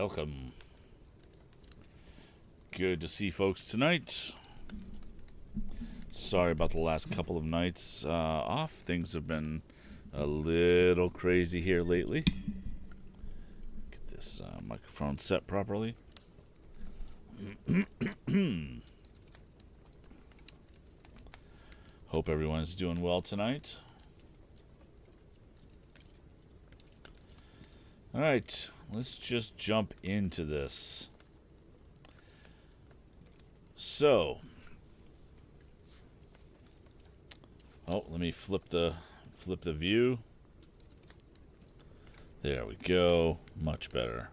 welcome. Good to see folks tonight. Sorry about the last couple of nights off. Things have been a little crazy here lately. Get this microphone set properly. Hope everyone's doing well tonight. Alright, let's just jump into this. So, let me flip the view. There we go. Much better.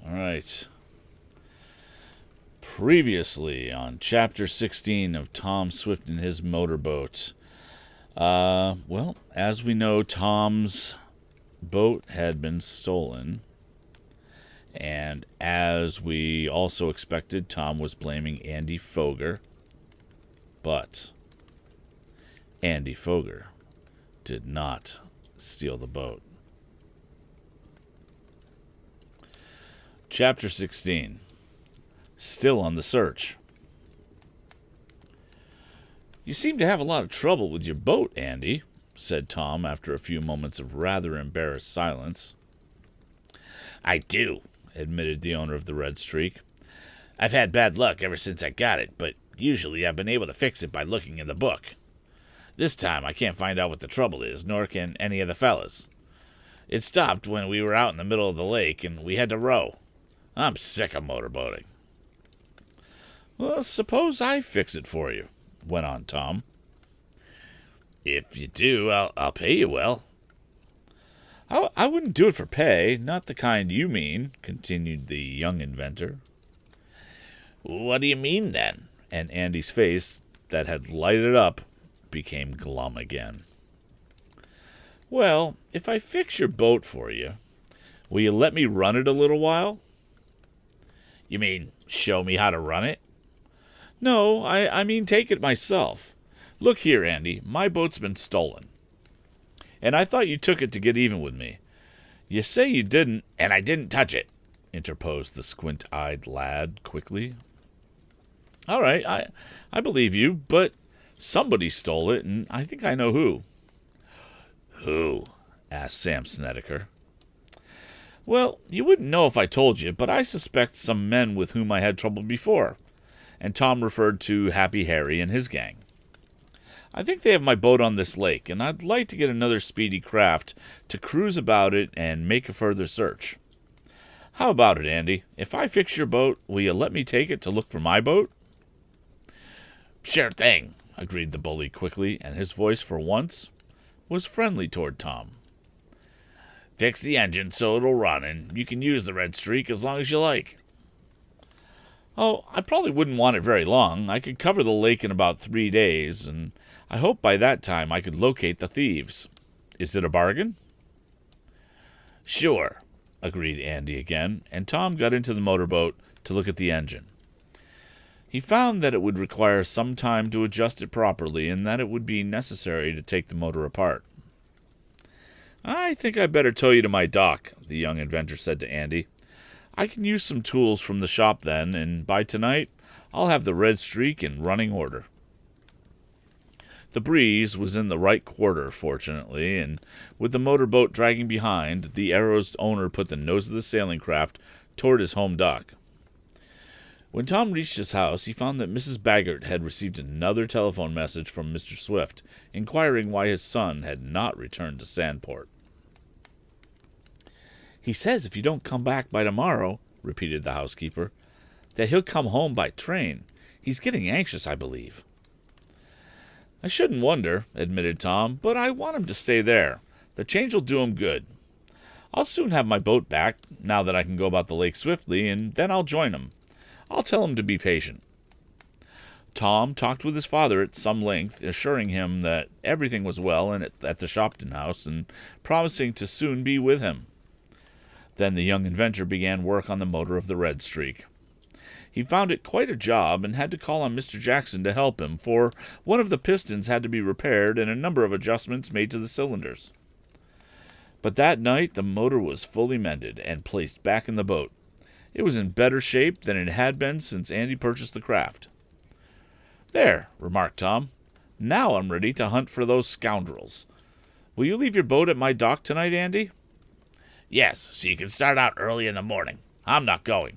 All right. Previously on Chapter 16 of Tom Swift and His Motorboat. Well, as we know, Tom's boat had been stolen. And as we also expected, Tom was blaming Andy Foger. But Andy Foger did not steal the boat. Chapter 16. Still on the search. "You seem to have a lot of trouble with your boat, Andy," said Tom after a few moments of rather embarrassed silence. "I do," admitted the owner of the Red Streak. "I've had bad luck ever since I got it, but usually I've been able to fix it by looking in the book. This time I can't find out what the trouble is, nor can any of the fellas. It stopped when we were out in the middle of the lake and we had to row. I'm sick of motorboating." "Well, suppose I fix it for you," went on Tom. "If you do, I'll pay you well." I wouldn't do it for pay, not the kind you mean," continued the young inventor. "What do you mean, then?" And Andy's face, that had lighted up, became glum again. "Well, if I fix your boat for you, will you let me run it a little while?" "You mean show me how to run it?" "No, I mean take it myself. Look here, Andy, my boat's been stolen. And I thought you took it to get even with me. You say you didn't." "And I didn't touch it," interposed the squint-eyed lad quickly. "All right, I believe you, but somebody stole it, and I think I know who." "Who?" asked Sam Snedeker. "Well, you wouldn't know if I told you, but I suspect some men with whom I had trouble before." And Tom referred to Happy Harry and his gang. "I think they have my boat on this lake, and I'd like to get another speedy craft to cruise about it and make a further search. How about it, Andy? If I fix your boat, will you let me take it to look for my boat?" "Sure thing," agreed the bully quickly, and his voice, for once, was friendly toward Tom. "Fix the engine so it'll run, and you can use the Red Streak as long as you like." "Oh, I probably wouldn't want it very long. I could cover the lake in about 3 days, and I hope by that time I could locate the thieves. Is it a bargain?" "Sure," agreed Andy again, and Tom got into the motorboat to look at the engine. He found that it would require some time to adjust it properly, and that it would be necessary to take the motor apart. "I think I'd better tow you to my dock," the young inventor said to Andy. "I can use some tools from the shop then, and by tonight I'll have the Red Streak in running order." The breeze was in the right quarter, fortunately, and with the motorboat dragging behind, the Arrow's owner put the nose of the sailing craft toward his home dock. When Tom reached his house, he found that Mrs. Baggert had received another telephone message from Mr. Swift, inquiring why his son had not returned to Sandport. "He says if you don't come back by tomorrow," repeated the housekeeper, "that he'll come home by train. He's getting anxious, I believe." "I shouldn't wonder," admitted Tom, "but I want him to stay there. The change will do him good. I'll soon have my boat back, now that I can go about the lake swiftly, and then I'll join him. I'll tell him to be patient." Tom talked with his father at some length, assuring him that everything was well at the Shopton house, and promising to soon be with him. Then the young inventor began work on the motor of the Red Streak. He found it quite a job and had to call on Mr. Jackson to help him, for one of the pistons had to be repaired and a number of adjustments made to the cylinders. But that night the motor was fully mended and placed back in the boat. It was in better shape than it had been since Andy purchased the craft. "There," remarked Tom. "Now I'm ready to hunt for those scoundrels. Will you leave your boat at my dock tonight, Andy?" "Yes, so you can start out early in the morning. I'm not going."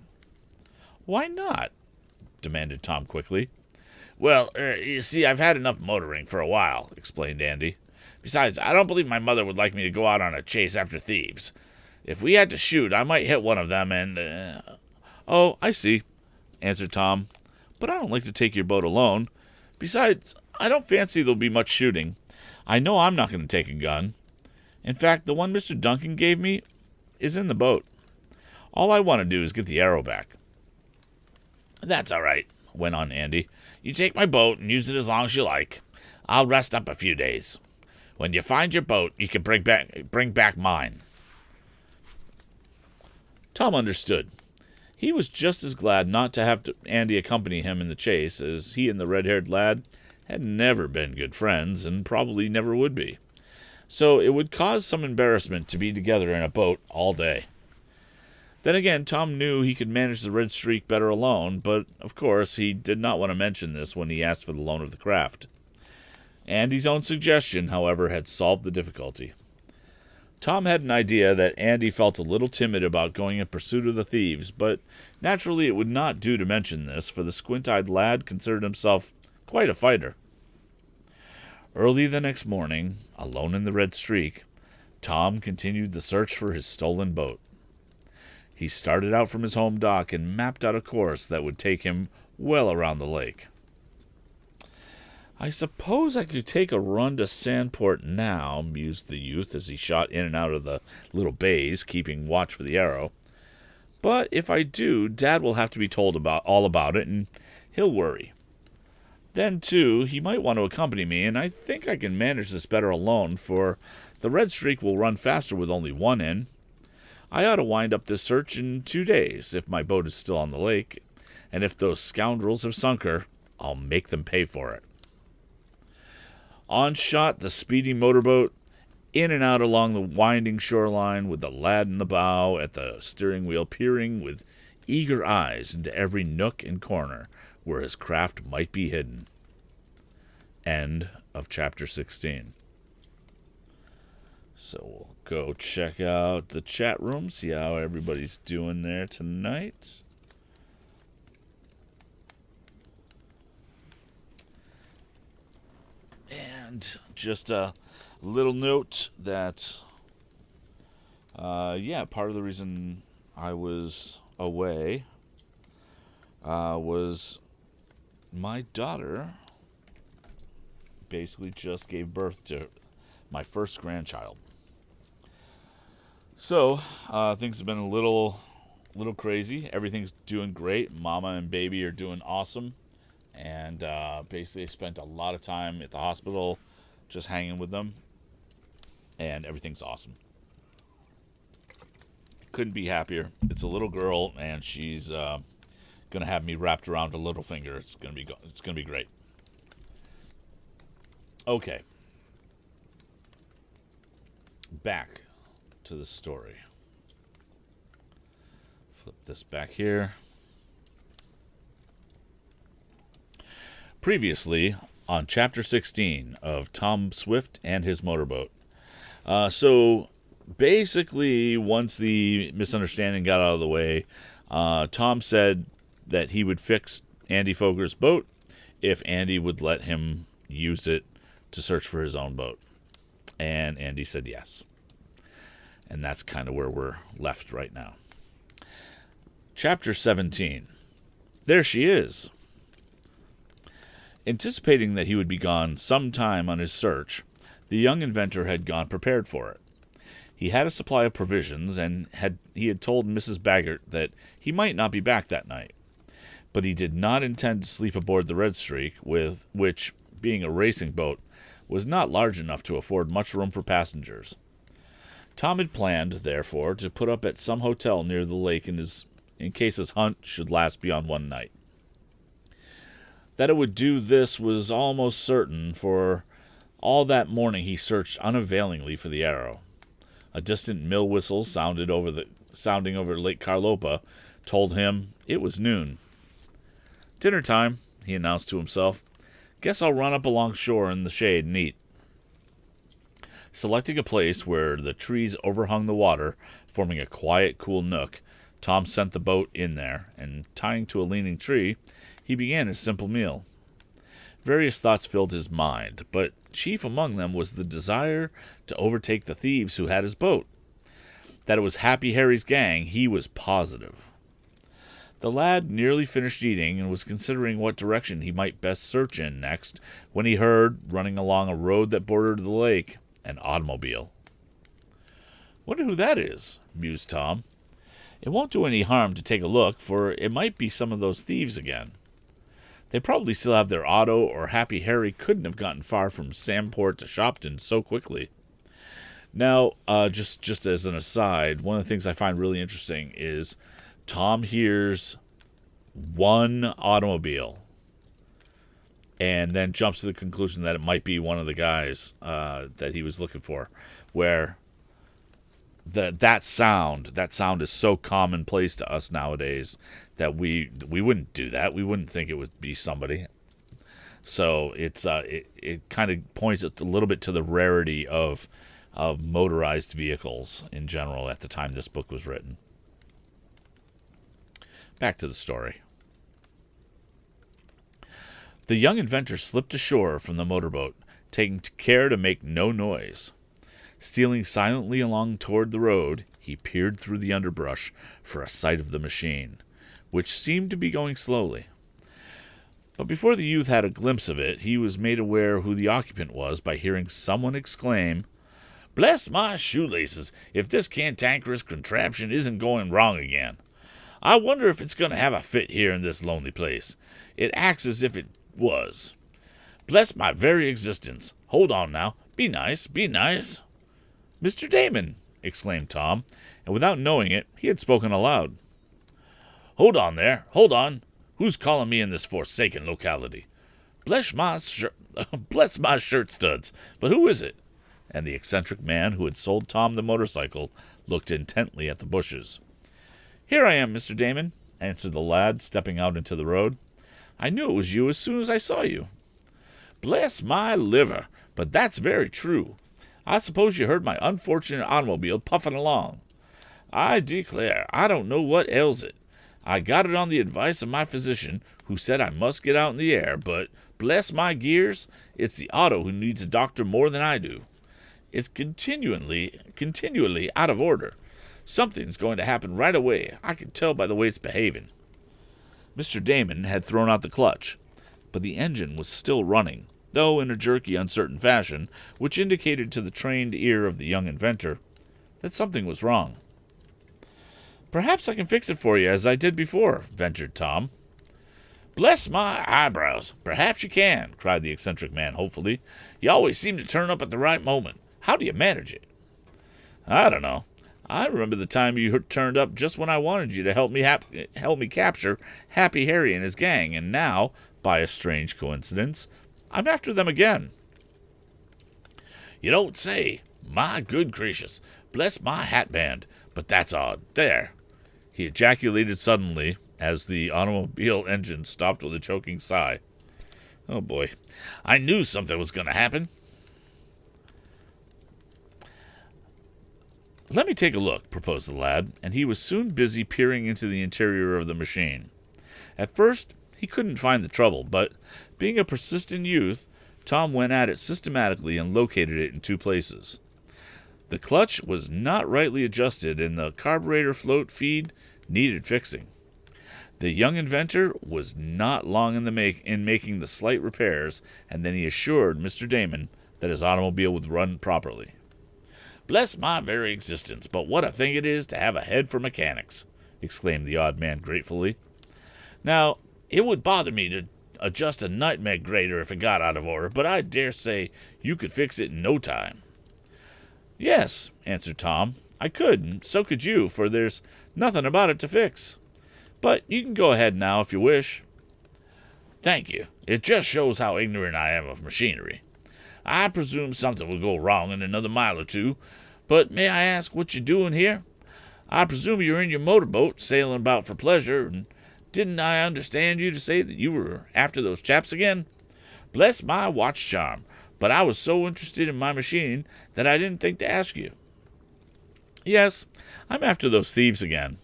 "Why not?" demanded Tom quickly. "Well, you see, I've had enough motoring for a while," explained Andy. "Besides, I don't believe my mother would like me to go out on a chase after thieves. If we had to shoot, I might hit one of them and... "Oh, I see," answered Tom. "But I don't like to take your boat alone. Besides, I don't fancy there'll be much shooting. I know I'm not going to take a gun. In fact, the one Mr. Duncan gave me is in the boat. All I want to do is get the arrow back." "That's all right," went on Andy. "You take my boat and use it as long as you like. I'll rest up a few days. When you find your boat, you can bring back mine." Tom understood. He was just as glad not to have Andy accompany him in the chase, as he and the red-haired lad had never been good friends and probably never would be. So it would cause some embarrassment to be together in a boat all day. Then again, Tom knew he could manage the Red Streak better alone, but of course he did not want to mention this when he asked for the loan of the craft. Andy's own suggestion, however, had solved the difficulty. Tom had an idea that Andy felt a little timid about going in pursuit of the thieves, but naturally it would not do to mention this, for the squint-eyed lad considered himself quite a fighter. Early the next morning, alone in the Red Streak, Tom continued the search for his stolen boat. He started out from his home dock and mapped out a course that would take him well around the lake. "I suppose I could take a run to Sandport now," mused the youth as he shot in and out of the little bays, keeping watch for the arrow. "But if I do, Dad will have to be told all about it, and he'll worry. Then, too, he might want to accompany me, and I think I can manage this better alone, for the Red Streak will run faster with only one in. I ought to wind up this search in 2 days, if my boat is still on the lake, and if those scoundrels have sunk her, I'll make them pay for it." On shot the speedy motorboat, in and out along the winding shoreline, with the lad in the bow at the steering wheel peering with eager eyes into every nook and corner where his craft might be hidden. End of chapter 16. So we'll go check out the chat room, see how everybody's doing there tonight. And just a little note that, part of the reason I was away was my daughter basically just gave birth to my first grandchild. So, things have been a little crazy. Everything's doing great. Mama and baby are doing awesome. And basically I spent a lot of time at the hospital just hanging with them. And everything's awesome. Couldn't be happier. It's a little girl, and she's going to have me wrapped around a little finger. It's going to be great. Okay. Back to the story. Flip this back here. Previously on Chapter 16 of Tom Swift and His Motorboat. So basically, once the misunderstanding got out of the way, Tom said that he would fix Andy Foger's boat if Andy would let him use it to search for his own boat. And Andy said yes. And that's kind of where we're left right now. Chapter 17. There she is. Anticipating that he would be gone some time on his search, the young inventor had gone prepared for it. He had a supply of provisions, and he had told Mrs. Baggert that he might not be back that night. But he did not intend to sleep aboard the Red Streak, which, being a racing boat, was not large enough to afford much room for passengers. Tom had planned, therefore, to put up at some hotel near the lake in in case his hunt should last beyond one night. That it would do this was almost certain, for all that morning he searched unavailingly for the arrow. A distant mill whistle sounding over Lake Carlopa told him it was noon. "Dinner time," he announced to himself. "Guess I'll run up along shore in the shade and eat." Selecting a place where the trees overhung the water, forming a quiet, cool nook, Tom sent the boat in there, and tying to a leaning tree, he began his simple meal. Various thoughts filled his mind, but chief among them was the desire to overtake the thieves who had his boat. That it was Happy Harry's gang, he was positive. The lad nearly finished eating and was considering what direction he might best search in next when he heard, running along a road that bordered the lake, an automobile. "Wonder who that is," mused Tom. "It won't do any harm to take a look, for it might be some of those thieves again. They probably still have their auto, or Happy Harry couldn't have gotten far from Samport to Shopton so quickly." Now, just as an aside, one of the things I find really interesting is Tom hears one automobile and then jumps to the conclusion that it might be one of the guys that he was looking for, where that sound is so commonplace to us nowadays that we wouldn't do that. We wouldn't think it would be somebody. So it kind of points a little bit to the rarity of motorized vehicles in general at the time this book was written. Back to the story. The young inventor slipped ashore from the motorboat, taking care to make no noise. Stealing silently along toward the road, he peered through the underbrush for a sight of the machine, which seemed to be going slowly. But before the youth had a glimpse of it, he was made aware who the occupant was by hearing someone exclaim, "Bless my shoelaces, if this cantankerous contraption isn't going wrong again. I wonder if it's going to have a fit here in this lonely place. It acts as if it was. Bless my very existence. Hold on now. Be nice, be nice." "Mr. Damon!" exclaimed Tom, and without knowing it, he had spoken aloud. "Hold on there, hold on. Who's calling me in this forsaken locality? Bless my shirt studs, but who is it?" And the eccentric man who had sold Tom the motorcycle looked intently at the bushes. "Here I am, Mr. Damon," answered the lad, stepping out into the road. "I knew it was you as soon as I saw you." "Bless my liver, but that's very true. I suppose you heard my unfortunate automobile puffing along. I declare, I don't know what ails it. I got it on the advice of my physician, who said I must get out in the air, but, bless my gears, it's the auto who needs a doctor more than I do. It's continually out of order. Something's going to happen right away. I can tell by the way it's behaving." Mr. Damon had thrown out the clutch, but the engine was still running, though in a jerky, uncertain fashion, which indicated to the trained ear of the young inventor that something was wrong. "Perhaps I can fix it for you, as I did before," ventured Tom. "Bless my eyebrows, perhaps you can," cried the eccentric man hopefully. "You always seem to turn up at the right moment. How do you manage it?" "I don't know. I remember the time you turned up just when I wanted you to help me capture Happy Harry and his gang, and now, by a strange coincidence, I'm after them again." "You don't say. My good gracious. Bless my hatband. But that's odd. There," he ejaculated suddenly as the automobile engine stopped with a choking sigh. "Oh, boy. I knew something was going to happen." "Let me take a look," proposed the lad, and he was soon busy peering into the interior of the machine. At first, he couldn't find the trouble, but, being a persistent youth, Tom went at it systematically and located it in two places. The clutch was not rightly adjusted, and the carburetor float feed needed fixing. The young inventor was not long in making the slight repairs, and then he assured Mr. Damon that his automobile would run properly. "Bless my very existence, but what a thing it is to have a head for mechanics," exclaimed the odd man gratefully. "Now, it would bother me to adjust a nutmeg grater if it got out of order, but I dare say you could fix it in no time." "Yes," answered Tom, "I could, and so could you, for there's nothing about it to fix. But you can go ahead now if you wish. Thank you. It just shows how ignorant I am of machinery. I presume something will go wrong in another mile or two, but may I ask what you're doing here? I presume you're in your motorboat, sailing about for pleasure, and didn't I understand you to say that you were after those chaps again? Bless my watch charm, but I was so interested in my machine that I didn't think to ask you. Yes, I'm after those thieves again.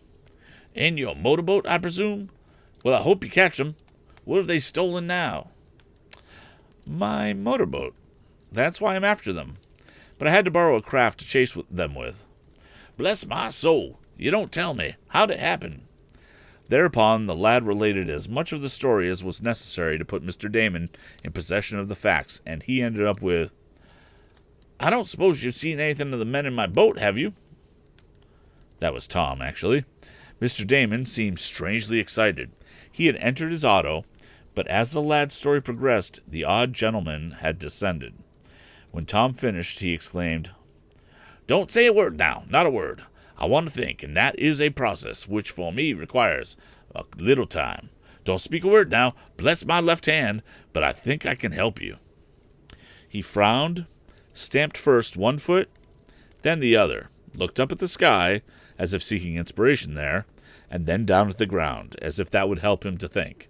In your motorboat, I presume? Well, I hope you catch them. What have they stolen now? My motorboat. That's why I'm after them. But I had to borrow a craft to chase them with. Bless my soul. You don't tell me. How'd it happen? Thereupon the lad related as much of the story as was necessary to put Mr. Damon in possession of the facts, and he ended up with, I don't suppose you've seen anything of the men in my boat, have you? That was Tom, actually. Mr. Damon seemed strangely excited. He had entered his auto, but as the lad's story progressed, the odd gentleman had descended. When Tom finished, he exclaimed, Don't say a word now, not a word. I want to think, and that is a process which for me requires a little time. Don't speak a word now, bless my left hand, but I think I can help you. He frowned, stamped first one foot, then the other, looked up at the sky, as if seeking inspiration there, and then down at the ground, as if that would help him to think.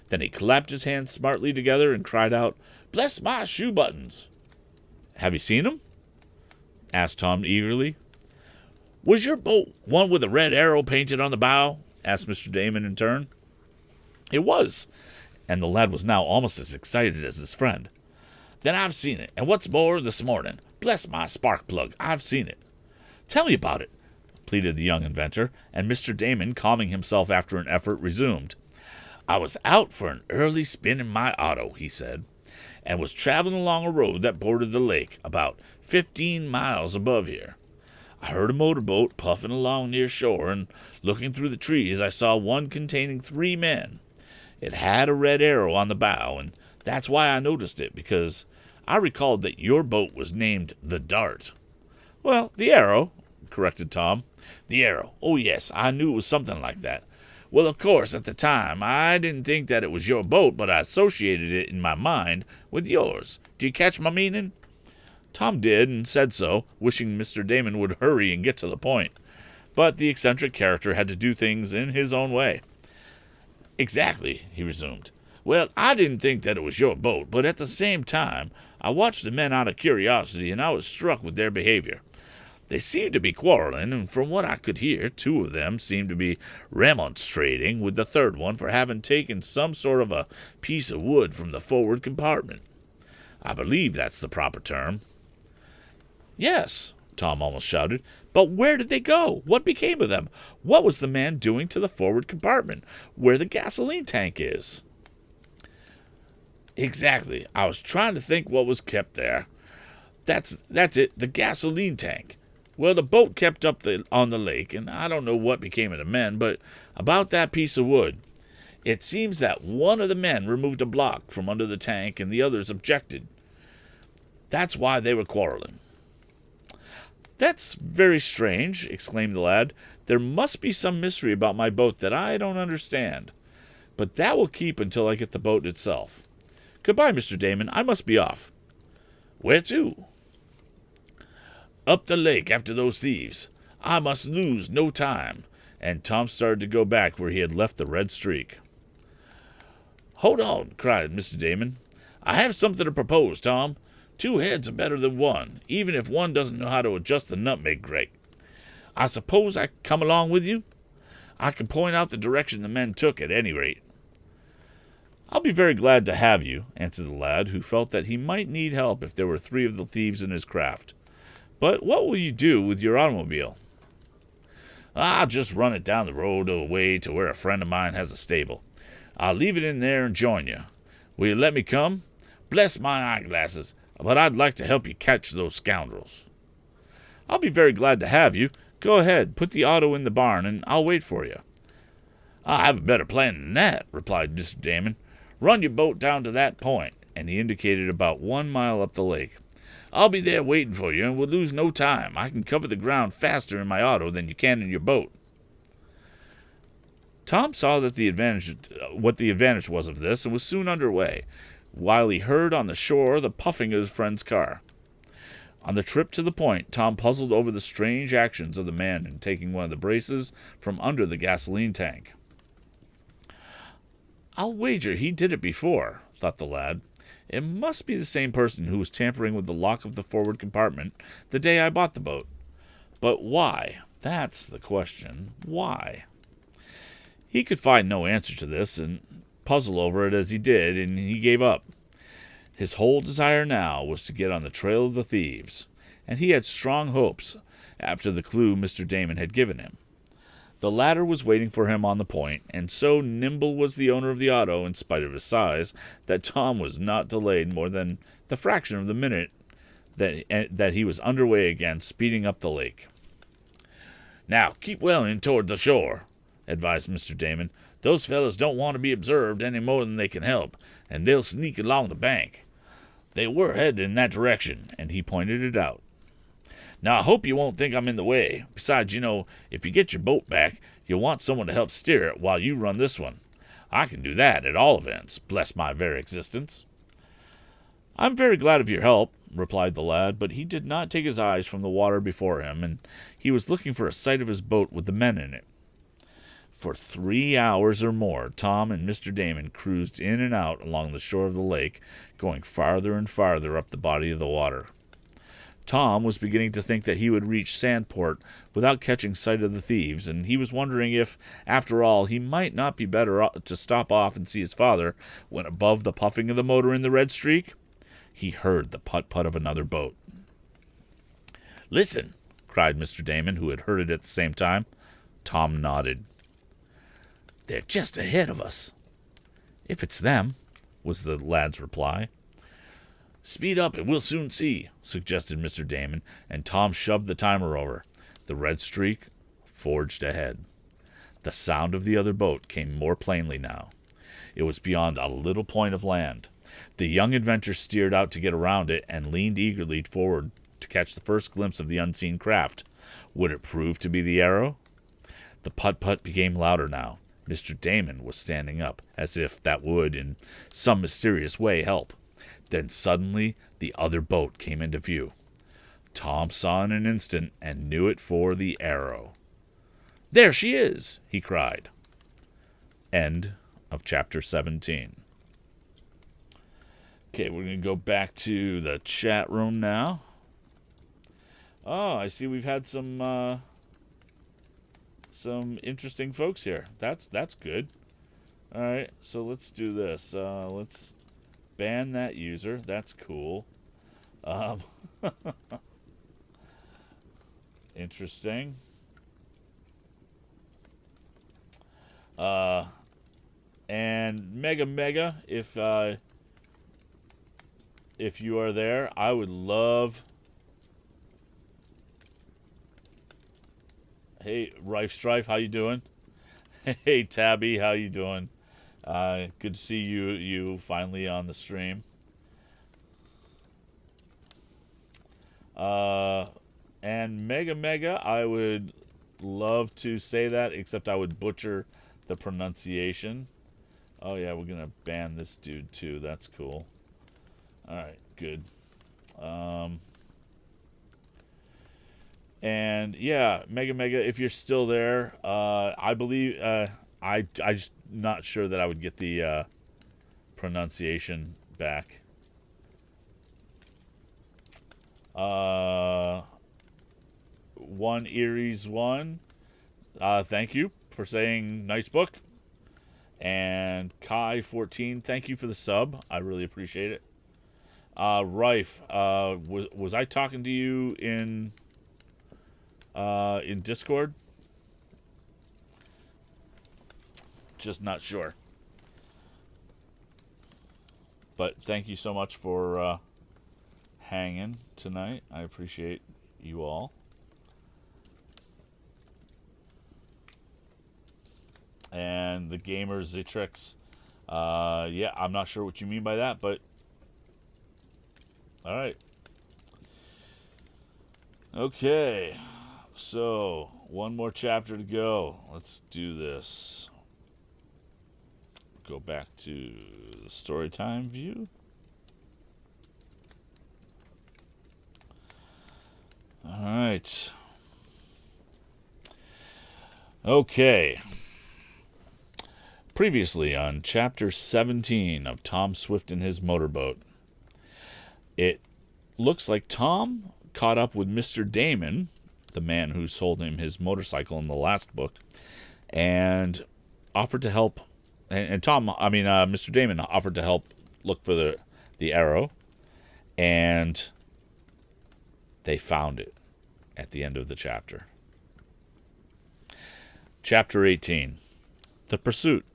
Then he clapped his hands smartly together and cried out, Bless my shoe buttons! Have you seen him? Asked Tom eagerly. Was your boat one with a red arrow painted on the bow? Asked Mr. Damon in turn. It was, and the lad was now almost as excited as his friend. Then I've seen it, and what's more, this morning. Bless my spark plug, I've seen it. Tell me about it, pleaded the young inventor, and Mr. Damon, calming himself after an effort, resumed. I was out for an early spin in my auto, he said, and was traveling along a road that bordered the lake, about 15 miles above here. I heard a motorboat puffing along near shore, and looking through the trees I saw one containing 3 men. It had a red arrow on the bow, and that's why I noticed it, because I recalled that your boat was named the Dart. Well, the Arrow, corrected Tom. The Arrow. Oh, yes, I knew it was something like that. Well, of course, at the time, I didn't think that it was your boat, but I associated it in my mind with yours. Do you catch my meaning? Tom did, and said so, wishing Mr. Damon would hurry and get to the point. But the eccentric character had to do things in his own way. Exactly, he resumed. Well, I didn't think that it was your boat, but at the same time, I watched the men out of curiosity, and I was struck with their behavior. They seemed to be quarreling, and from what I could hear, 2 of them seemed to be remonstrating with the third one for having taken some sort of a piece of wood from the forward compartment. I believe that's the proper term. Yes, Tom almost shouted. But where did they go? What became of them? What was the man doing to the forward compartment, where the gasoline tank is? Exactly. I was trying to think what was kept there. That's it, the gasoline tank. Well, the boat kept up on the lake, and I don't know what became of the men, but about that piece of wood. It seems that one of the men removed a block from under the tank, and the others objected. That's why they were quarreling. That's very strange, exclaimed the lad. There must be some mystery about my boat that I don't understand. But that will keep until I get the boat itself. Goodbye, Mr. Damon. I must be off. Where to? Up the lake after those thieves. I must lose no time. And Tom started to go back where he had left the red streak. Hold on, cried Mr. Damon. I have something to propose, Tom. 2 heads are better than 1, even if one doesn't know how to adjust the nutmeg grate. I suppose I come along with you? I can point out the direction the men took at any rate. I'll be very glad to have you, answered the lad, who felt that he might need help if there were 3 of the thieves in his craft. But what will you do with your automobile? I'll just run it down the road away to where a friend of mine has a stable. I'll leave it in there and join you. Will you let me come? Bless my eyeglasses, but I'd like to help you catch those scoundrels. I'll be very glad to have you. Go ahead, put the auto in the barn, and I'll wait for you. I have a better plan than that, replied Mr. Damon. Run your boat down to that point, and he indicated about 1 mile up the lake. I'll be there waiting for you, and we'll lose no time. I can cover the ground faster in my auto than you can in your boat. Tom saw that what the advantage was of this, and was soon underway, while he heard on the shore the puffing of his friend's car. On the trip to the point, Tom puzzled over the strange actions of the man in taking one of the braces from under the gasoline tank. "I'll wager he did it before," thought the lad. "It must be the same person who was tampering with the lock of the forward compartment the day I bought the boat. But why? That's the question. Why?" He could find no answer to this, and puzzle over it as he did, and he gave up. His whole desire now was to get on the trail of the thieves, and he had strong hopes after the clue Mr. Damon had given him. The latter was waiting for him on the point, and so nimble was the owner of the auto, in spite of his size, that Tom was not delayed more than the fraction of the minute that he was underway again, speeding up the lake. "Now, keep well in toward the shore," advised Mr. Damon. "Those fellows don't want to be observed any more than they can help, and they'll sneak along the bank. They were headed in that direction," and he pointed it out. "Now, I hope you won't think I'm in the way. Besides, if you get your boat back, you'll want someone to help steer it while you run this one. I can do that, at all events, bless my very existence." "I'm very glad of your help," replied the lad, but he did not take his eyes from the water before him, and he was looking for a sight of his boat with the men in it. For 3 hours or more, Tom and Mr. Damon cruised in and out along the shore of the lake, going farther and farther up the body of the water. Tom was beginning to think that he would reach Sandport without catching sight of the thieves, and he was wondering if, after all, he might not be better to stop off and see his father, when above the puffing of the motor in the Red Streak, he heard the putt-putt of another boat. "Listen!" cried Mr. Damon, who had heard it at the same time. Tom nodded. "They're just ahead of us." "If it's them," was the lad's reply. "Speed up and we'll soon see," suggested Mr. Damon, and Tom shoved the timer over. The Red Streak forged ahead. The sound of the other boat came more plainly now. It was beyond a little point of land. The young inventor steered out to get around it and leaned eagerly forward to catch the first glimpse of the unseen craft. Would it prove to be the Arrow? The putt-putt became louder now. Mr. Damon was standing up, as if that would, in some mysterious way, help. Then suddenly the other boat came into view. Tom saw in an instant and knew it for the Arrow. "There she is!" he cried. End of chapter 17. Okay, we're going to go back to the chat room now. Oh, I see we've had some interesting folks here. That's good. All right, so let's do this. Let's ban that user. That's cool. Interesting. And Mega, if you are there, I would love. Hey, Rife Strife, how you doing? Hey, Tabby, how you doing? Good to see you finally on the stream. And Mega, I would love to say that, except I would butcher the pronunciation. Oh yeah, we're gonna ban this dude too. That's cool. All right, good. And yeah, Mega, if you're still there, I believe I just not sure that I would get the pronunciation back. One Erie's one. Thank you for saying nice book. And Kai14, thank you for the sub. I really appreciate it. Rife, was I talking to you in Discord? Just not sure. But thank you so much for hanging tonight. I appreciate you all. And the gamers, Zitrix. Yeah, I'm not sure what you mean by that, but all right. Okay. So, one more chapter to go. Let's do this. go back to the Storytime view. All right. Okay. Previously on Chapter 17 of Tom Swift and His Motorboat, it looks like Tom caught up with Mr. Damon, the man who sold him his motorcycle in the last book, and offered to help. And Mr. Damon offered to help look for the arrow, and they found it at the end of the chapter. Chapter 18, The Pursuit.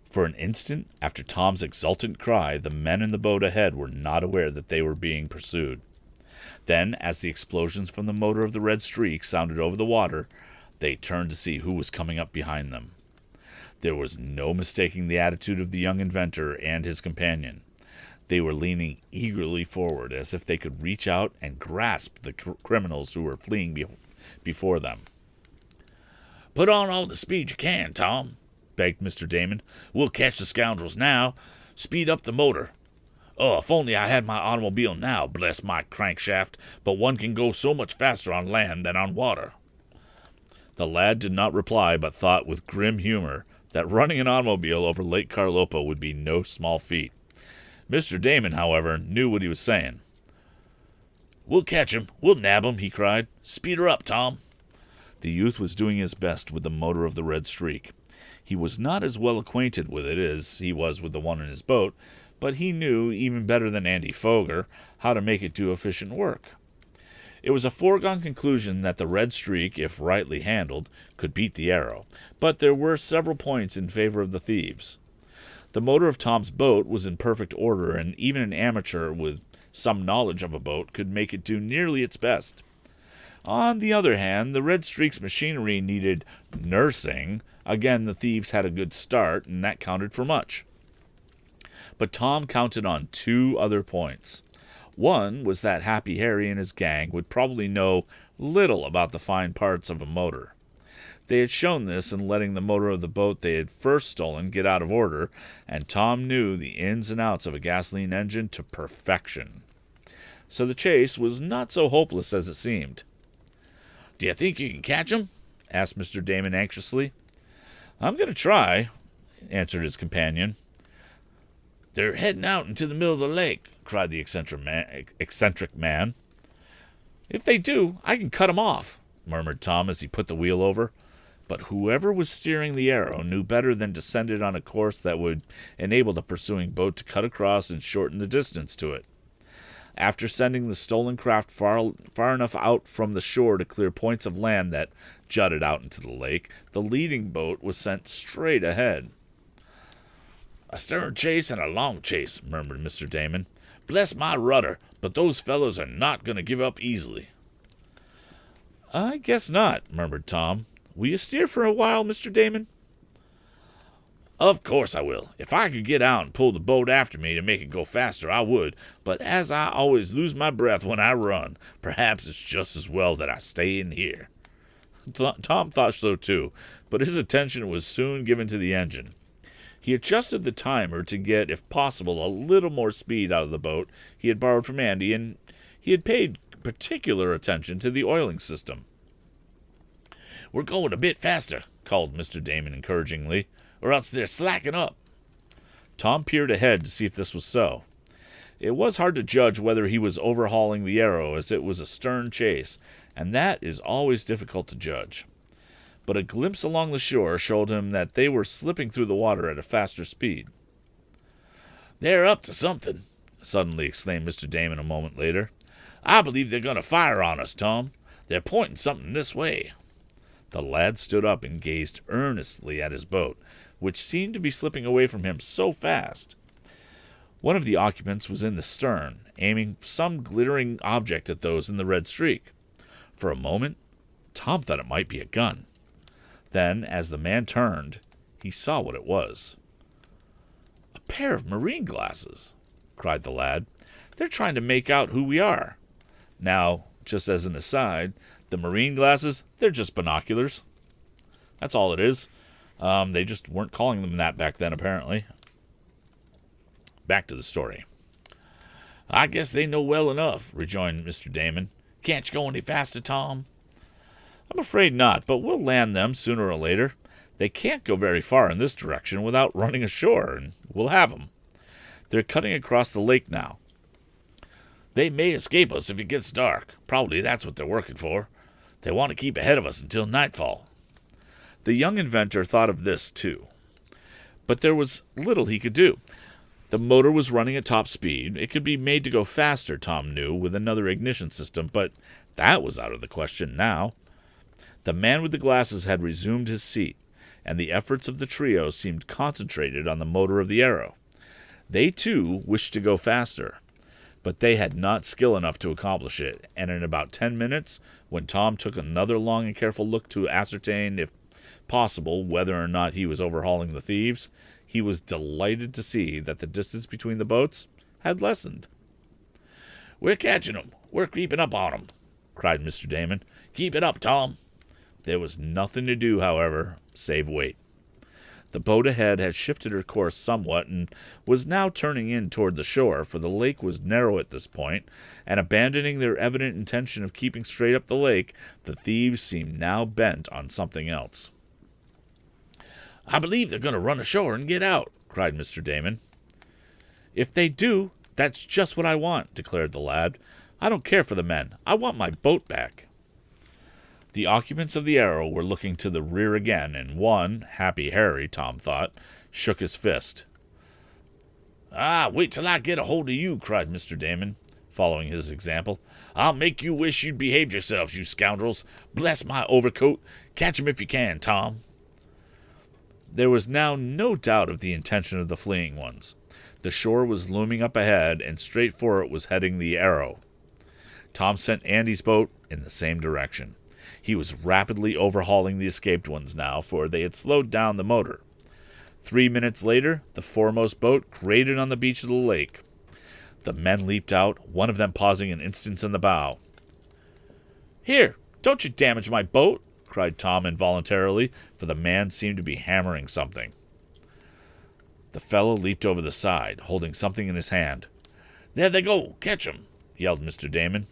For an instant, after Tom's exultant cry, the men in the boat ahead were not aware that they were being pursued. Then, as the explosions from the motor of the Red Streak sounded over the water, they turned to see who was coming up behind them. There was no mistaking the attitude of the young inventor and his companion. They were leaning eagerly forward, as if they could reach out and grasp the criminals who were fleeing before them. "Put on all the speed you can, Tom," begged Mr. Damon. "We'll catch the scoundrels now. Speed up the motor. Oh, if only I had my automobile now, bless my crankshaft, but one can go so much faster on land than on water." The lad did not reply, but thought with grim humor that running an automobile over Lake Carlopa would be no small feat. Mr. Damon, however, knew what he was saying. "We'll catch him. We'll nab him," he cried. "Speed her up, Tom." The youth was doing his best with the motor of the Red Streak. He was not as well acquainted with it as he was with the one in his boat, but he knew, even better than Andy Foger, how to make it do efficient work. It was a foregone conclusion that the Red Streak, if rightly handled, could beat the Arrow, but there were several points in favor of the thieves. The motor of Tom's boat was in perfect order, and even an amateur with some knowledge of a boat could make it do nearly its best. On the other hand, the Red Streak's machinery needed nursing. Again, the thieves had a good start, and that counted for much. But Tom counted on two other points. One was that Happy Harry and his gang would probably know little about the fine parts of a motor. They had shown this in letting the motor of the boat they had first stolen get out of order, and Tom knew the ins and outs of a gasoline engine to perfection. So the chase was not so hopeless as it seemed. "Do you think you can catch him?" asked Mr. Damon anxiously. "I'm going to try," answered his companion. "They're heading out into the middle of the lake," cried the eccentric man. "If they do, I can cut 'em off," murmured Tom as he put the wheel over. But whoever was steering the Arrow knew better than to send it on a course that would enable the pursuing boat to cut across and shorten the distance to it. After sending the stolen craft far enough out from the shore to clear points of land that jutted out into the lake, the leading boat was sent straight ahead. "A stern chase and a long chase," murmured Mr. Damon. "Bless my rudder, but those fellows are not going to give up easily." "I guess not," murmured Tom. "Will you steer for a while, Mr. Damon?" "Of course I will. If I could get out and pull the boat after me to make it go faster, I would. But as I always lose my breath when I run, perhaps it's just as well that I stay in here." Tom thought so too, but his attention was soon given to the engine. He adjusted the timer to get, if possible, a little more speed out of the boat he had borrowed from Andy, and he had paid particular attention to the oiling system. "We're going a bit faster," called Mr. Damon encouragingly, "or else they're slacking up." Tom peered ahead to see if this was so. It was hard to judge whether he was overhauling the Arrow, as it was a stern chase, and that is always difficult to judge. But a glimpse along the shore showed him that they were slipping through the water at a faster speed. "They're up to something," suddenly exclaimed Mr. Damon a moment later. "I believe they're going to fire on us, Tom. They're pointing something this way." The lad stood up and gazed earnestly at his boat, which seemed to be slipping away from him so fast. One of the occupants was in the stern, aiming some glittering object at those in the Red Streak. For a moment, Tom thought it might be a gun. Then, as the man turned, he saw what it was. "A pair of marine glasses!" cried the lad. "They're trying to make out who we are. Now, just as an aside, the marine glasses, they're just binoculars. That's all it is. They just weren't calling them that back then, apparently. Back to the story. I guess they know well enough, rejoined Mr. Damon. Can't you go any faster, Tom? I'm afraid not, but we'll land them sooner or later. They can't go very far in this direction without running ashore, and we'll have them. They're cutting across the lake now. They may escape us if it gets dark. Probably that's what they're working for. They want to keep ahead of us until nightfall. The young inventor thought of this, too. But there was little he could do. The motor was running at top speed. It could be made to go faster, Tom knew, with another ignition system, but that was out of the question now. The man with the glasses had resumed his seat, and the efforts of the trio seemed concentrated on the motor of the Arrow. They, too, wished to go faster, but they had not skill enough to accomplish it, and in about 10 minutes, when Tom took another long and careful look to ascertain, if possible, whether or not he was overhauling the thieves, he was delighted to see that the distance between the boats had lessened. "We're catching 'em. We're creeping up on 'em," cried Mr. Damon. "Keep it up, Tom." There was nothing to do, however, save wait. The boat ahead had shifted her course somewhat and was now turning in toward the shore, for the lake was narrow at this point, and abandoning their evident intention of keeping straight up the lake, the thieves seemed now bent on something else. "I believe they're going to run ashore and get out," cried Mr. Damon. "If they do, that's just what I want," declared the lad. "I don't care for the men. I want my boat back." The occupants of the Arrow were looking to the rear again, and one, Happy Harry, Tom thought, shook his fist. "Wait till I get a hold of you," cried Mr. Damon, following his example. "I'll make you wish you'd behaved yourselves, you scoundrels. Bless my overcoat. Catch 'em if you can, Tom." There was now no doubt of the intention of the fleeing ones. The shore was looming up ahead, and straight for it was heading the Arrow. Tom sent Andy's boat in the same direction. He was rapidly overhauling the escaped ones now, for they had slowed down the motor. 3 minutes later, the foremost boat grated on the beach of the lake. The men leaped out, one of them pausing an instant in the bow. "Here, don't you damage my boat!" cried Tom involuntarily, for the man seemed to be hammering something. The fellow leaped over the side, holding something in his hand. "There they go! Catch 'em!" yelled Mr. Damon.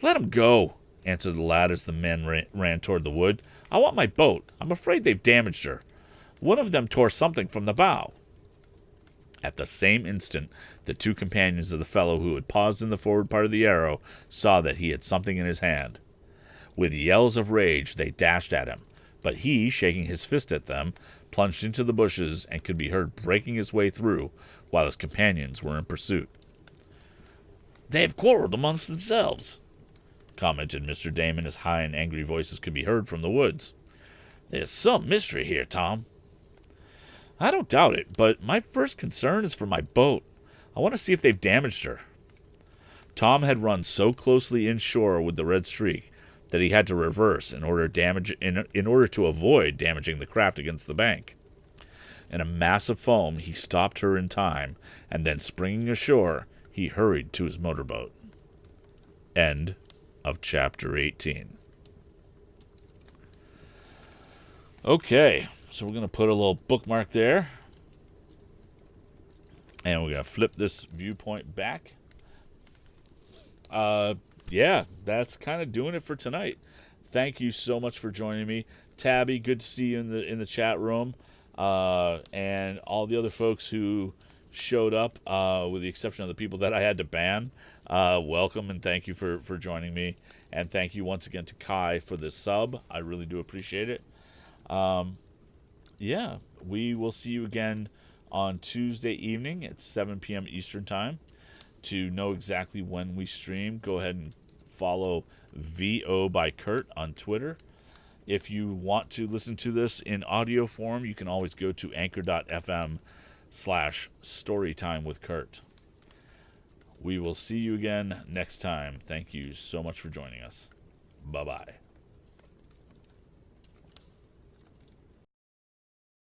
"Let 'em go," answered the lad as the men ran toward the wood. "I want my boat. I'm afraid they've damaged her. One of them tore something from the bow." At the same instant, the two companions of the fellow who had paused in the forward part of the Arrow saw that he had something in his hand. With yells of rage, they dashed at him, but he, shaking his fist at them, plunged into the bushes and could be heard breaking his way through while his companions were in pursuit. "They've quarreled amongst themselves," commented Mr. Damon as high and angry voices could be heard from the woods. "There's some mystery here, Tom." "I don't doubt it, but my first concern is for my boat. I want to see if they've damaged her." Tom had run so closely inshore with the red streak that he had to reverse in order to avoid damaging the craft against the bank. In a mass of foam, he stopped her in time, and then springing ashore, he hurried to his motorboat. End of Chapter 18. Okay, so we're going to put a little bookmark there. And we're going to flip this viewpoint back. Yeah, that's kind of doing it for tonight. Thank you so much for joining me. Tabby, good to see you in the chat room. And all the other folks who showed up, with the exception of the people that I had to ban. Welcome and thank you for joining me. And thank you once again to Kai for this sub. I really do appreciate it. Yeah, we will see you again on Tuesday evening at 7 p.m. Eastern Time. To know exactly when we stream, go ahead and follow VO by Kurt on Twitter. If you want to listen to this in audio form, you can always go to anchor.fm/storytime with Kurt. We will see you again next time. Thank you so much for joining us. Bye-bye.